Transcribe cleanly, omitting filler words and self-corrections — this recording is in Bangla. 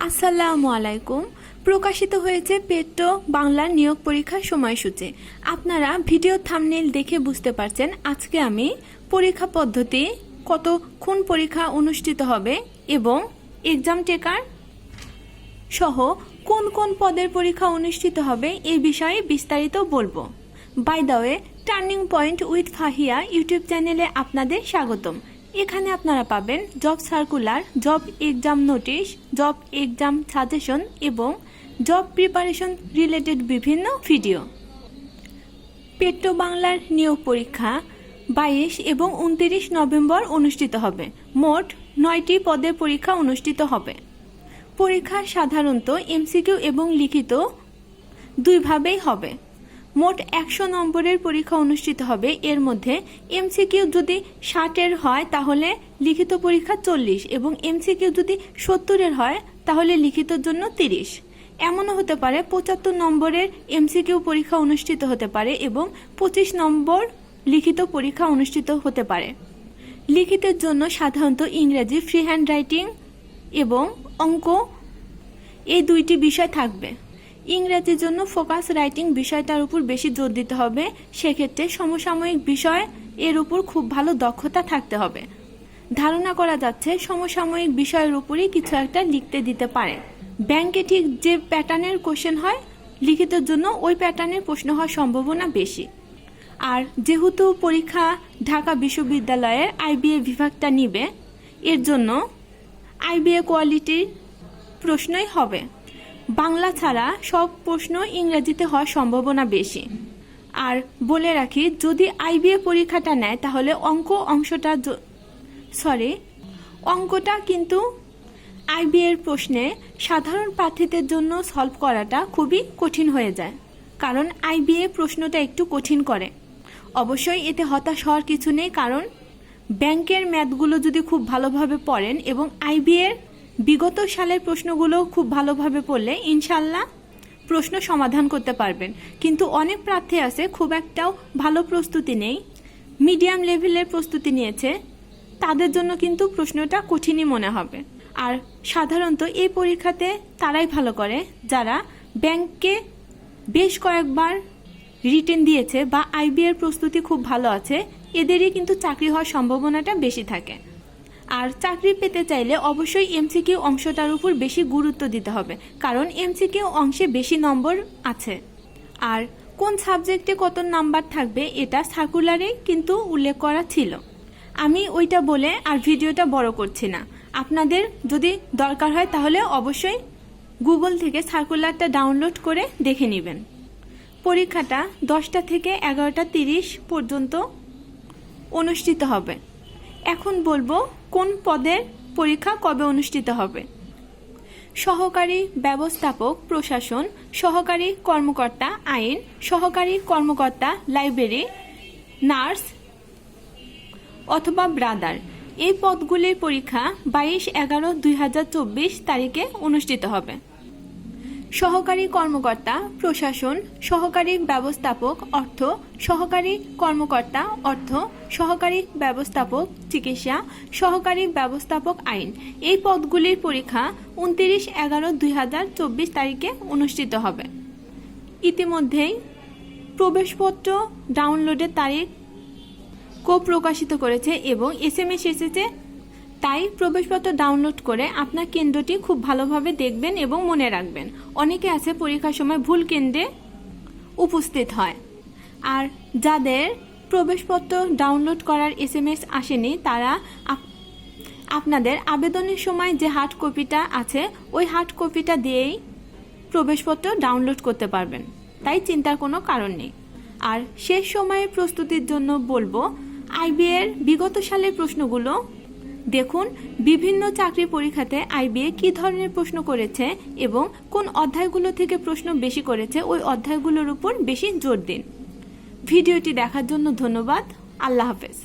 আসসালামু আলাইকুম। প্রকাশিত হয়েছে পেট্রো বাংলার নিয়োগ পরীক্ষার সময়সূচি। আপনারা ভিডিও থাম্বনেইল দেখে বুঝতে পারছেন আজকে আমি পরীক্ষা পদ্ধতি, কতক্ষণ পরীক্ষা অনুষ্ঠিত হবে এবং এক্সাম টেকার সহ কোন কোন পদের পরীক্ষা অনুষ্ঠিত হবে এই বিষয়ে বিস্তারিত বলবো। By the way, turning point with Fahia YouTube চ্যানেলে আপনাদের স্বাগতম। এখানে আপনারা পাবেন job circular, job exam notice, job exam suggestion এবং জব প্রিপারেশন রিলেটেড বিভিন্ন ভিডিও। পেট্রো বাংলার নিয়োগ পরীক্ষা 22 এবং 29 নভেম্বর অনুষ্ঠিত হবে। মোট 9টি পদের পরীক্ষা অনুষ্ঠিত হবে। পরীক্ষা সাধারণত এমসিকিউ এবং লিখিত দুইভাবেই হবে। মোট 100 নম্বরের পরীক্ষা অনুষ্ঠিত হবে। এর মধ্যে এমসিকিউ যদি 60-এর হয় তাহলে লিখিত পরীক্ষা 40 এবং এমসিকিউ যদি 70-এর হয় তাহলে লিখিতর জন্য 30। এমনও হতে পারে 75 নম্বরের এমসিকিউ পরীক্ষা অনুষ্ঠিত হতে পারে এবং 25 নম্বর লিখিত পরীক্ষা অনুষ্ঠিত হতে পারে। লিখিতের জন্য সাধারণত ইংরেজি, ফ্রি হ্যান্ড রাইটিং এবং অঙ্ক এই দুইটি বিষয় থাকবে। ইংরেজির জন্য ফোকাস রাইটিং বিষয়টার উপর বেশি জোর দিতে হবে। সেক্ষেত্রে সমসাময়িক বিষয় এর উপর খুব ভালো দক্ষতা থাকতে হবে। ধারণা করা যাচ্ছে সমসাময়িক বিষয়ের উপরই কিছু একটা লিখতে দিতে পারে। ব্যাংকে ঠিক যে প্যাটার্নের কোশ্চেন হয়, লিখিতের জন্য ওই প্যাটার্নের প্রশ্ন হওয়ার সম্ভাবনা বেশি। আর যেহেতু পরীক্ষা ঢাকা বিশ্ববিদ্যালয়ের আইবিএ বিভাগটা নিবে, এর জন্য আইবিএ কোয়ালিটির প্রশ্নই হবে। বাংলা ছাড়া সব প্রশ্ন ইংরেজিতে হওয়ার সম্ভাবনা বেশি। আর বলে রাখি, যদি আইবিএ পরীক্ষাটা নেয় তাহলে অঙ্কটা কিন্তু আইবিএর প্রশ্নে সাধারণ প্রার্থীদের জন্য সলভ করাটা খুবই কঠিন হয়ে যায়, কারণ আইবিএ প্রশ্নটা একটু কঠিন করে। অবশ্যই এতে হতাশ হওয়ার কিছু নেই, কারণ ব্যাংকের ম্যাথগুলো যদি খুব ভালোভাবে পড়েন এবং আইবিএর বিগত সালের প্রশ্নগুলো খুব ভালোভাবে পড়লে ইনশাল্লাহ প্রশ্ন সমাধান করতে পারবেন। কিন্তু অনেক প্রার্থী আছে খুব একটাও ভালো প্রস্তুতি নেই, মিডিয়াম লেভেলের প্রস্তুতি নিয়েছে, তাদের জন্য কিন্তু প্রশ্নটা কঠিনই মনে হবে। আর সাধারণত এই পরীক্ষাতে তারাই ভালো করে যারা ব্যাংকে বেশ কয়েকবার রিটেন দিয়েছে বা আইবিএর প্রস্তুতি খুব ভালো আছে, এদেরই কিন্তু চাকরি হওয়ার সম্ভাবনাটা বেশি থাকে। আর চাকরি পেতে চাইলে অবশ্যই এমসিকিউ অংশটার উপর বেশি গুরুত্ব দিতে হবে, কারণ এমসিকিউ অংশে বেশি নম্বর আছে। আর কোন সাবজেক্টে কত নাম্বার থাকবে এটা সার্কুলারে কিন্তু উল্লেখ করা ছিল। আমি ওইটা বলে আর ভিডিওটা বড় করছি না। আপনাদের যদি দরকার হয় তাহলে অবশ্যই গুগল থেকে সার্কুলারটা ডাউনলোড করে দেখে নেবেন। পরীক্ষাটা 10টা থেকে 11:30 পর্যন্ত অনুষ্ঠিত হবে। এখন বলবো কোন পদের পরীক্ষা কবে অনুষ্ঠিত হবে। সহকারী ব্যবস্থাপক প্রশাসন, সহকারী কর্মকর্তা আইন, সহকারী কর্মকর্তা লাইব্রেরি, নার্স অথবা ব্রাদার, এই পদগুলির পরীক্ষা 22/11/2024 তারিখে অনুষ্ঠিত হবে। সহকারী কর্মকর্তা প্রশাসন, সহকারী ব্যবস্থাপক অর্থ, সহকারী কর্মকর্তা অর্থ, সহকারী ব্যবস্থাপক চিকিৎসা, সহকারী ব্যবস্থাপক আইন, এই পদগুলির পরীক্ষা 29/11/2024 তারিখে অনুষ্ঠিত হবে। ইতিমধ্যেই প্রবেশপত্র ডাউনলোডের তারিখ প্রকাশিত করেছে এবং SMS এসেছে, তাই প্রবেশপত্র ডাউনলোড করে আপনার কেন্দ্রটি খুব ভালোভাবে দেখবেন এবং মনে রাখবেন। অনেকে আছে পরীক্ষার সময় ভুল কেন্দ্রে উপস্থিত হয়। আর যাদের প্রবেশপত্র ডাউনলোড করার SMS আসেনি, তারা আপনাদের আবেদনের সময় যে হার্ড কপিটা আছে ওই হার্ড কপিটা দিয়েই প্রবেশপত্র ডাউনলোড করতে পারবেন, তাই চিন্তার কোনো কারণ নেই। আর শেষ সময়ের প্রস্তুতির জন্য বলবো, আইবিএর বিগত সালের প্রশ্নগুলো দেখুন। বিভিন্ন চাকরি পরীক্ষাতে আইবিএ কী ধরনের প্রশ্ন করেছে এবং কোন অধ্যায়গুলো থেকে প্রশ্ন বেশি করেছে ওই অধ্যায়গুলোর উপর বেশি জোর দিন। ভিডিওটি দেখার জন্য ধন্যবাদ। আল্লাহ হাফেজ।